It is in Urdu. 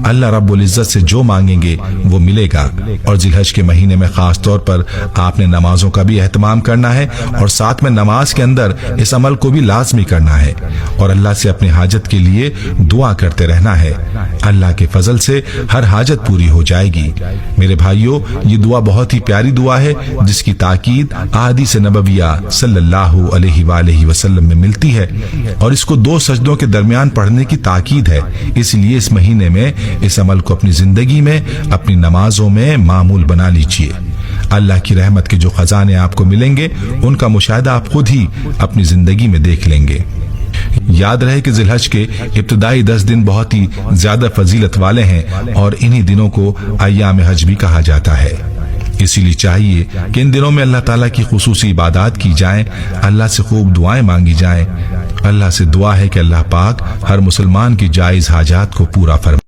اللہ رب العزت سے جو مانگیں گے وہ ملے گا۔ اور ذی الحج کے مہینے میں خاص طور پر آپ نے نمازوں کا بھی اہتمام کرنا ہے، اور ساتھ میں نماز کے اندر اس عمل کو بھی لازمی کرنا ہے، اور اللہ سے اپنی حاجت کے لیے دعا کرتے رہنا ہے۔ اللہ کے فضل سے ہر حاجت پوری ہو جائے گی۔ میرے بھائیوں، یہ دعا بہت ہی پیاری دعا ہے جس کی تاکید احادیث نبویہ صلی اللہ علیہ وآلہ وسلم میں ملتی ہے، اور اس کو 2 سجدوں کے درمیان پڑھنے کی تاکید ہے۔ اس لیے اس مہینے میں اس عمل کو اپنی زندگی میں، اپنی نمازوں میں معمول بنا لیجئے۔ اللہ کی رحمت کے جو خزانے آپ کو ملیں گے ان کا مشاہدہ آپ خود ہی اپنی زندگی میں دیکھ لیں گے۔ یاد رہے کہ ذی الحج کے ابتدائی 10 دن بہت ہی زیادہ فضیلت والے ہیں، اور انہی دنوں کو ایام حج بھی کہا جاتا ہے۔ اسی لیے چاہیے کہ ان دنوں میں اللہ تعالیٰ کی خصوصی عبادات کی جائیں، اللہ سے خوب دعائیں مانگی جائیں۔ اللہ سے دعا ہے کہ اللہ پاک ہر مسلمان کی جائز حاجات کو پورا فرمائے۔